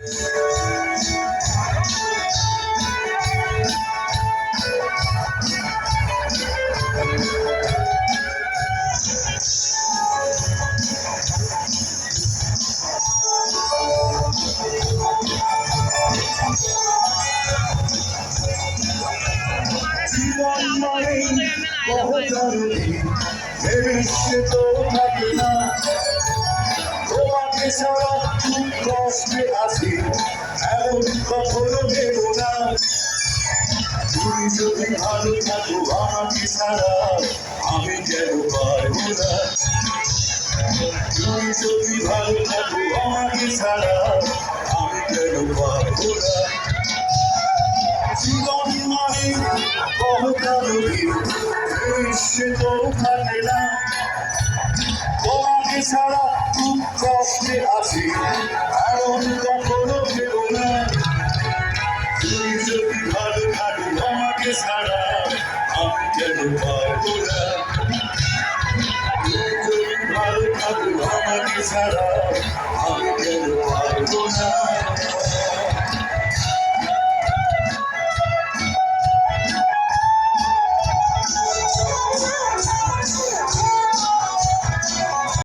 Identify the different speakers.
Speaker 1: জীবন মানে বহু ভেবেছে তো থাকে না, তোমাকে ছাড়া খুব কষ্টে আছি, এমন কখনো ভেবো না। তুমি যদি ভালো থাকো আমাকে ছাড়া আমি কেন পারবো না। তুমি যদি ভালো থাকো আমাকে ছাড়া আমি কেন পারবো না। জীবন মানে বহুকালী সে তো থাকে না, তোমাকে ছাড়া খুব কষ্টে আছি, এমন কখনো ভেবো না। তুমি যদি ভালো থাকো আমাকে ছাড়া আমি কেন পারবো না। তুমি যদি ভালো থাকো আমাকে ছাড়া আমি কেন পারবো না।